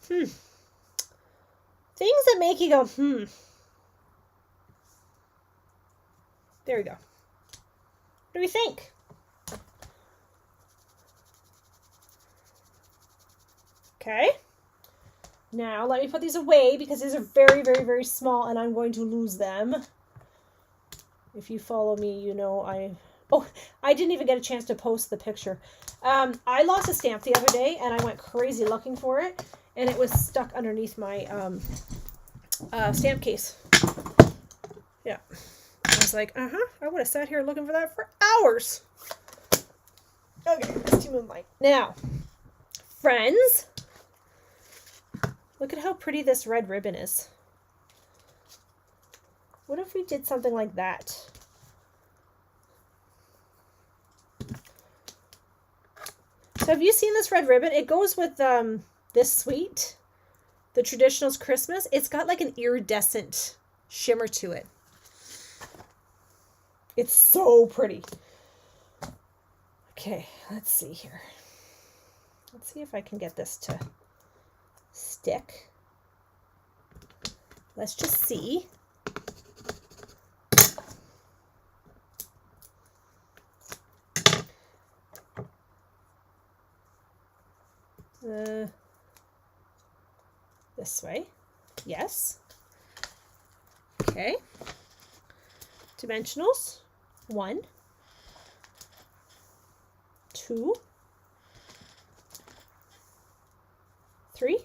Things that make you go, There we go. What do we think? Okay. Now let me put these away because these are very, very, very small and I'm going to lose them. If you follow me, you know I didn't even get a chance to post the picture. I lost a stamp the other day and I went crazy looking for it and it was stuck underneath my stamp case. Yeah. I was like, I would have sat here looking for that for hours. Okay, Misty Moonlight. Now, friends, look at how pretty this red ribbon is. What if we did something like that? So have you seen this red ribbon? It goes with this suite, the Traditionals Christmas. It's got like an iridescent shimmer to it. It's so pretty. Okay, let's see here. Let's see if I can get this to stick. Let's just see. This way. Yes. Okay. Dimensionals. 1, 2, 3.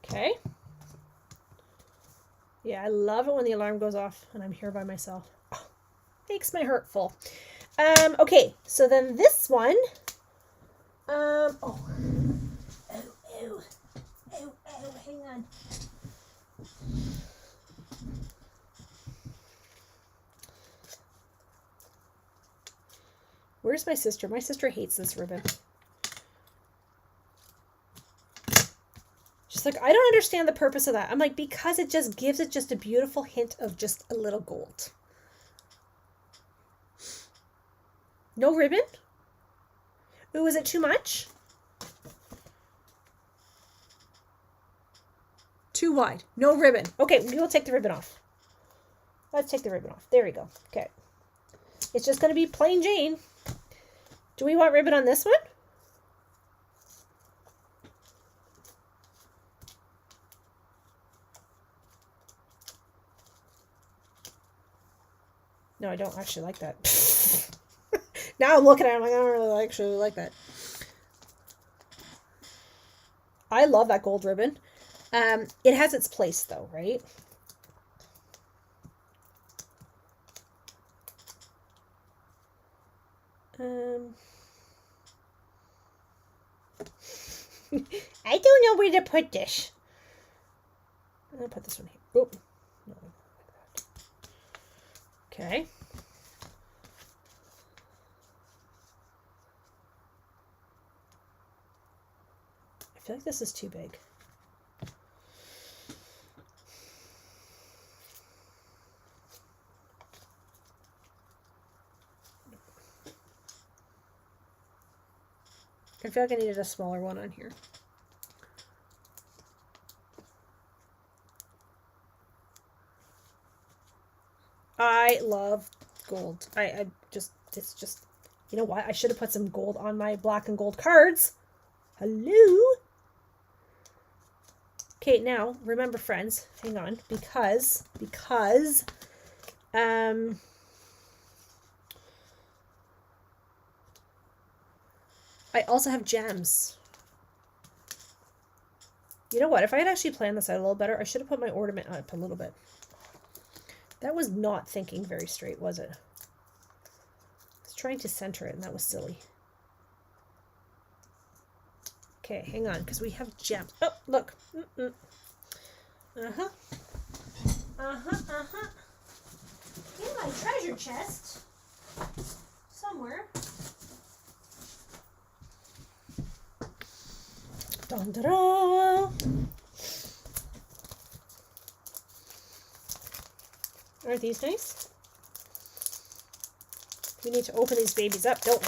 Okay. Yeah, I love it when the alarm goes off and I'm here by myself. Oh, makes my heart full. Okay, so then this one. Oh, hang on. Where's my sister? My sister hates this ribbon. She's like, I don't understand the purpose of that. I'm like, because it just gives it just a beautiful hint of just a little gold. No ribbon? Ooh, is it too much? Too wide. No ribbon. Okay, we will take the ribbon off. Let's take the ribbon off. There we go. Okay. It's just going to be plain Jane. Do we want ribbon on this one? No, I don't actually like that. Now I'm looking at it, I'm like, I don't really actually like that. I love that gold ribbon. It has its place though, right? I don't know where to put this. I'm gonna put this one here. Oh, no, like that. Okay. I feel like this is too big. I feel like I needed a smaller one on here. I love gold. It's just, you know what? I should have put some gold on my black and gold cards. Hello? Okay, now, remember friends, hang on, because, I also have gems. You know what? If I had actually planned this out a little better, I should have put my ornament up a little bit. That was not thinking very straight, was it? I was trying to center it, and that was silly. Okay, hang on, because we have gems. Oh, look. Uh-huh. In my treasure chest. Somewhere. Dun, da, da. Aren't these nice? We need to open these babies up, don't we?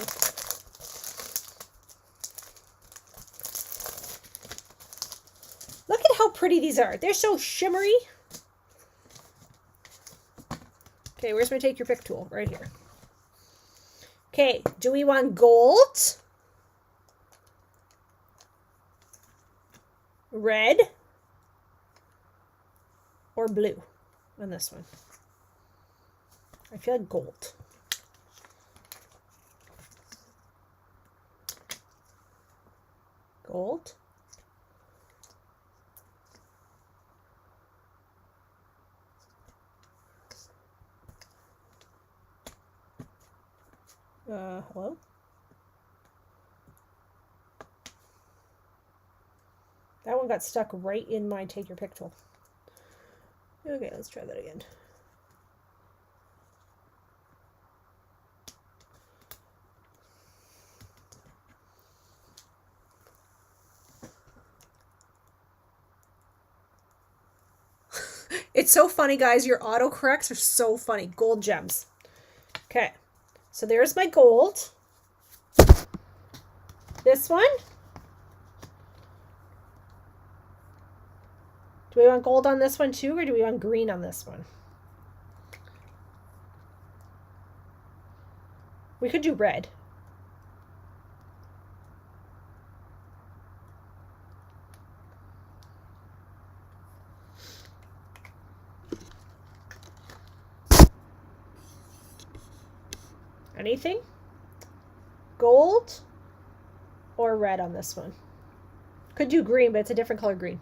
Look at how pretty these are. They're so shimmery. Okay, where's my take your pick tool? Right here. Okay, do we want gold? Red? Or blue on this one? I feel like gold. Gold. Hello? That one got stuck right in my take your pick tool. Okay, let's try that again. It's so funny, guys. Your autocorrects are so funny. Gold gems. Okay. So there's my gold. This one. Do we want gold on this one too, or do we want green on this one? We could do red. Anything? Gold or red on this one? Could do green, but it's a different color green.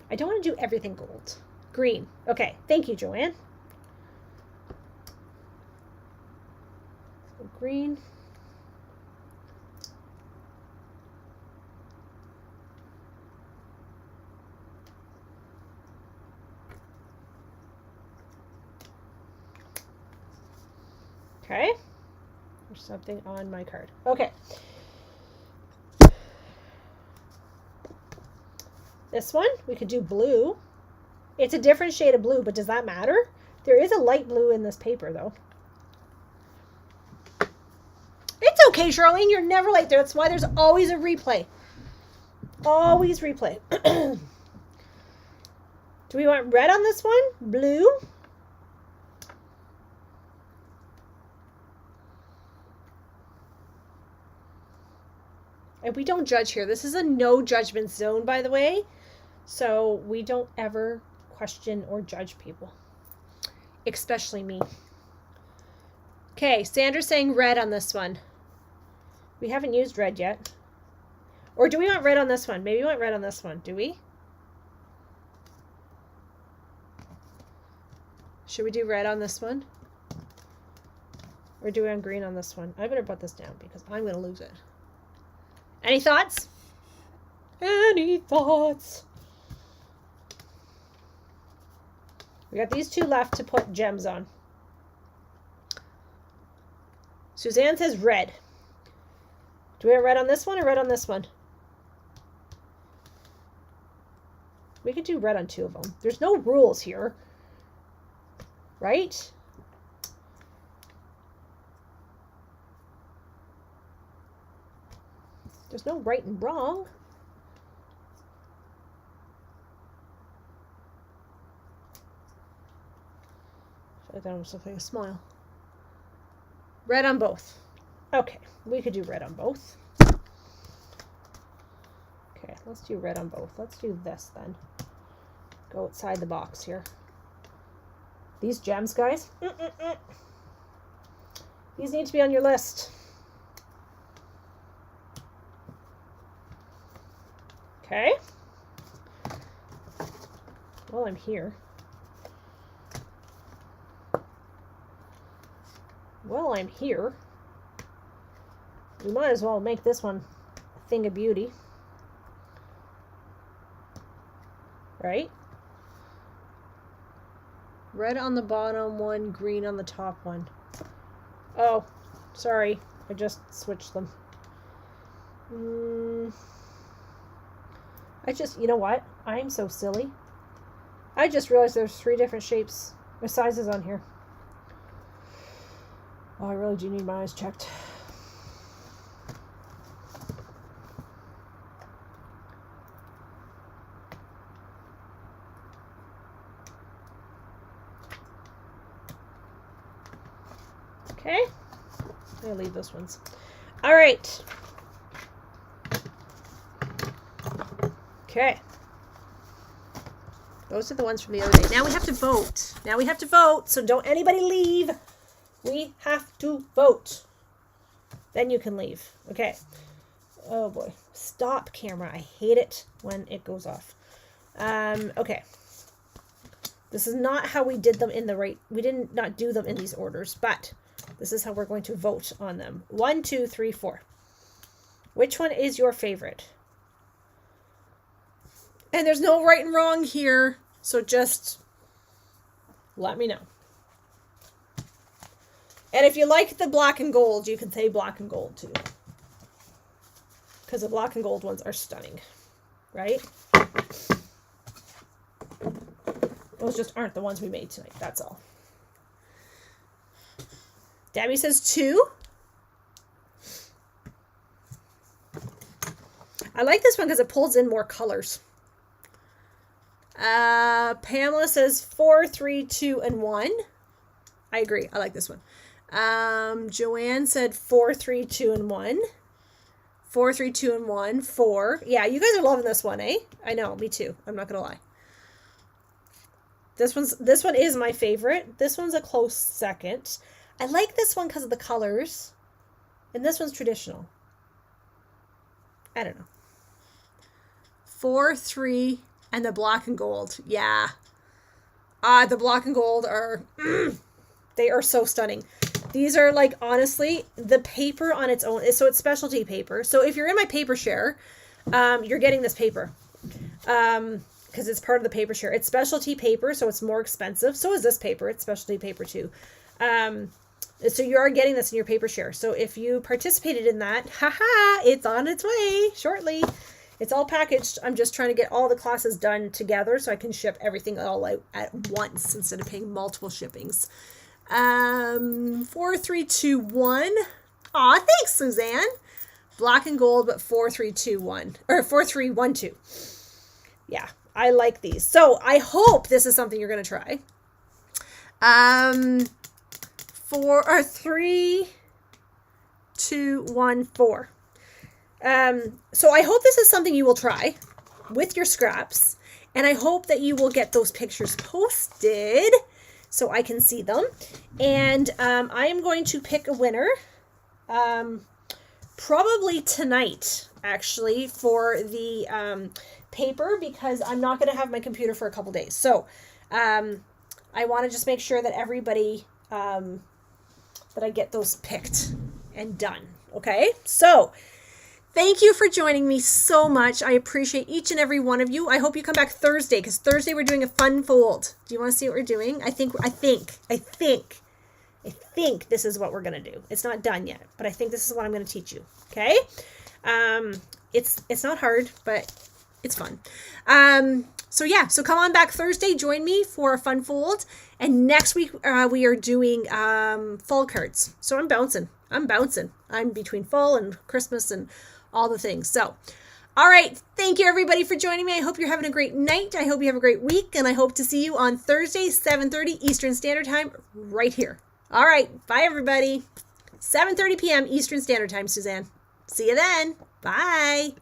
I don't want to do everything gold. Green. Okay, thank you, Joanne. So green. Okay. There's something on my card. Okay. This one, we could do blue. It's a different shade of blue, but does that matter? There is a light blue in this paper, though. It's okay, Charlene. You're never late. That's why there's always a replay. Always replay. Do we want red on this one? Blue? And we don't judge here. This is a no judgment zone, by the way. So we don't ever question or judge people, especially me. Okay, Sandra's saying red on this one. We haven't used red yet. Or do we want red on this one? Maybe we want red on this one. Do we? Should we do red on this one? Or do we want green on this one? I better put this down because I'm going to lose it. Any thoughts? Any thoughts? We got these two left to put gems on. Suzanne says red. Do we have red on this one or red on this one? We could do red on two of them. There's no rules here. Right? There's no right and wrong. That almost looks like a smile. Red on both. Okay, we could do red on both. Okay, let's do red on both. Let's do this then. Go outside the box here. These gems, guys. These need to be on your list. Okay. Well, I'm here. Well, I'm here. We might as well make this one a thing of beauty. Right? Red on the bottom one, green on the top one. Oh, sorry. I just switched them. You know what? I'm so silly. I just realized there's 3 different shapes or sizes on here. Oh, I really do need my eyes checked. Okay. I'm going to leave those ones. All right. Okay. Those are the ones from the other day. Now we have to vote. Now we have to vote, so don't anybody leave. We have to vote. Then you can leave. Okay. Oh boy. Stop camera. I hate it when it goes off. Okay. This is not how we did them in the right. We did not do them in these orders, but this is how we're going to vote on them. 1, 2, 3, 4. Which one is your favorite? And there's no right and wrong here, so just let me know. And if you like the black and gold, you can say black and gold too. Because the black and gold ones are stunning, right? Those just aren't the ones we made tonight, that's all. Debbie says 2. I like this one because it pulls in more colors. Pamela says 4, 3, 2, and 1. I agree. I like this one. Joanne said 4, 3, 2, and 1. 4, 3, 2, and 1. 4. Yeah, you guys are loving this one, eh? I know, me too. I'm not gonna lie. This one is my favorite. This one's a close second. I like this one because of the colors. And this one's traditional. I don't know. 4, 3, and the black and gold. Yeah. The black and gold are, they are so stunning. These are like, honestly, the paper on its own. So it's specialty paper. So if you're in my paper share, you're getting this paper. Because it's part of the paper share. It's specialty paper, so it's more expensive. So is this paper. It's specialty paper too. So you are getting this in your paper share. So if you participated in that, haha, it's on its way shortly. It's all packaged. I'm just trying to get all the classes done together so I can ship everything all out at once instead of paying multiple shippings. 4, 3, 2, 1. Aw, thanks, Suzanne. Black and gold, but 4, 3, 2, 1. Or 4, 3, 1, 2. Yeah, I like these. So I hope this is something you're going to try. 3, 2, 1, 4. So I hope this is something you will try with your scraps, and I hope that you will get those pictures posted so I can see them. And I am going to pick a winner probably tonight, actually, for the paper, because I'm not going to have my computer for a couple days. So I want to just make sure that everybody, that I get those picked and done. Okay, so thank you for joining me so much. I appreciate each and every one of you. I hope you come back Thursday, because Thursday we're doing a fun fold. Do you want to see what we're doing? I think this is what we're going to do. It's not done yet, but I think this is what I'm going to teach you. Okay. It's not hard, but it's fun. So yeah, so come on back Thursday, join me for a fun fold. And next week, we are doing, fall cards. So I'm bouncing. I'm between fall and Christmas and all the things. So, all right. Thank you everybody for joining me. I hope you're having a great night. I hope you have a great week, and I hope to see you on Thursday, 7:30 Eastern Standard Time right here. All right. Bye everybody. 7:30 p.m. Eastern Standard Time, Suzanne. See you then. Bye.